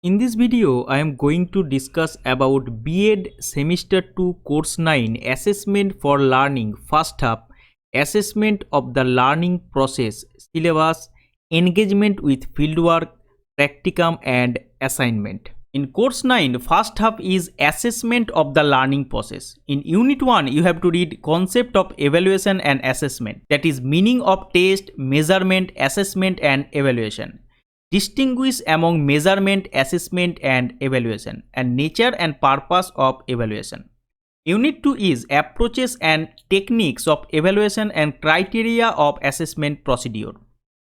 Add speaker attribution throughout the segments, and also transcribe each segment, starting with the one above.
Speaker 1: In this video, I am going to discuss about B.Ed Semester 2 Course 9 Assessment for Learning First Half, Assessment of the Learning Process, Syllabus, Engagement with Fieldwork, Practicum and Assignment. In Course 9, first half is Assessment of the Learning Process. In Unit 1, you have to read Concept of Evaluation and Assessment, that is meaning of test, measurement, assessment and evaluation. Distinguish among measurement, assessment and evaluation, and nature and purpose of evaluation. Unit 2 is approaches and techniques of evaluation and criteria of assessment procedure.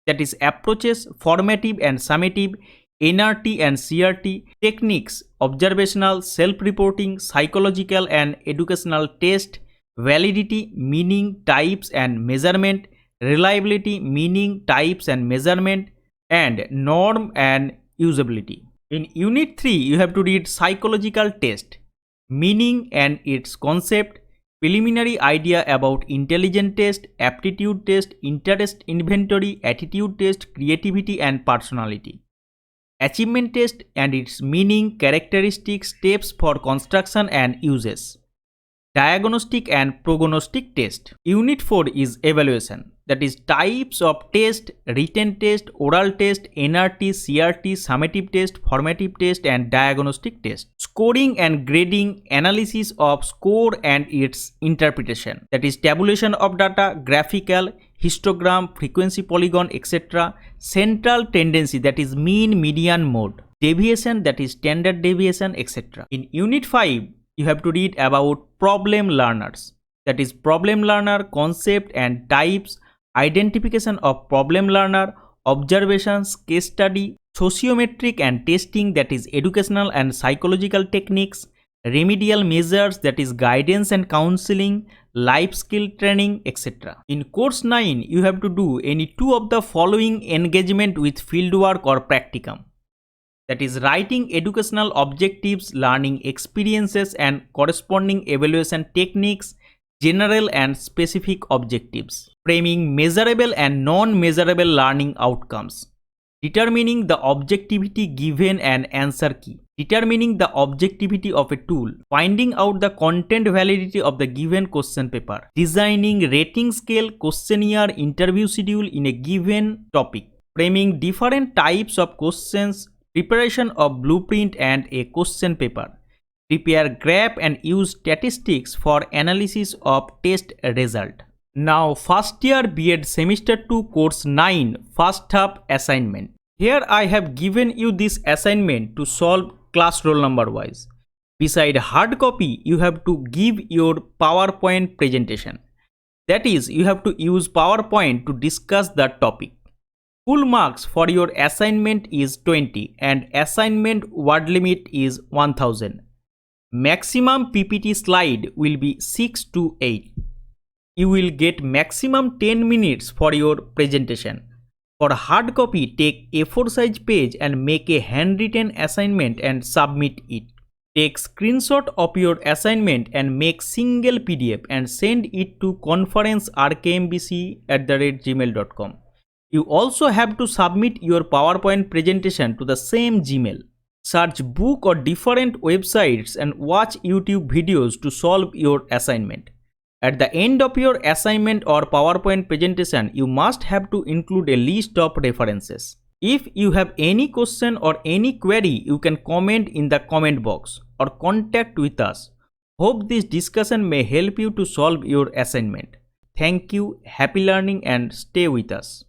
Speaker 1: That is approaches, formative and summative, NRT and CRT, techniques, observational, self-reporting, psychological and educational test, validity, meaning, types and measurement, reliability, meaning, types and measurement, and norm and usability. In Unit 3, you have to read psychological test, meaning and its concept, preliminary idea about intelligence test, aptitude test, interest inventory, attitude test, creativity and personality. Achievement test and its meaning, characteristics, steps for construction and uses. Diagnostic and prognostic test. Unit 4 is evaluation, that is types of test, written test, oral test, NRT, CRT, summative test, formative test and diagnostic test. Scoring and grading, analysis of score and its interpretation, that is tabulation of data, graphical, histogram, frequency polygon, etc. Central tendency, that is mean, median, mode. Deviation, that is standard deviation, etc. In Unit 5, you have to read about problem learners, that is problem learner, concept and types, identification of problem learner, observations, case study, sociometric and testing, that is educational and psychological techniques, remedial measures, that is guidance and counseling, life skill training, etc. In Course 9, you have to do any two of the following engagement with fieldwork or practicum. That is writing educational objectives, learning experiences and corresponding evaluation techniques, general and specific objectives. Framing measurable and non-measurable learning outcomes. Determining the objectivity given and answer key. Determining the objectivity of a tool. Finding out the content validity of the given question paper. Designing rating scale, questionnaire, interview schedule in a given topic. Framing different types of questions. Preparation of blueprint and a question paper. Prepare graph and use statistics for analysis of test result. Now first year B.Ed Semester 2 Course 9 First Half Assignment. Here I have given you this assignment to solve class roll number wise. Beside hard copy, you have to give your PowerPoint presentation. That is, you have to use PowerPoint to discuss the topic. Full marks for your assignment is 20 and assignment word limit is 1000. Maximum PPT slide will be 6 to 8. You will get maximum 10 minutes for your presentation. For hard copy, take A4 size page and make a handwritten assignment and submit it. Take screenshot of your assignment and make single PDF and send it to conference@rkmbc@gmail.com. You also have to submit your PowerPoint presentation to the same Gmail. Search book or different websites and watch YouTube videos to solve your assignment. At the end of your assignment or PowerPoint presentation, you must have to include a list of references. If you have any question or any query, you can comment in the comment box or contact with us. Hope this discussion may help you to solve your assignment. Thank you, happy learning and stay with us.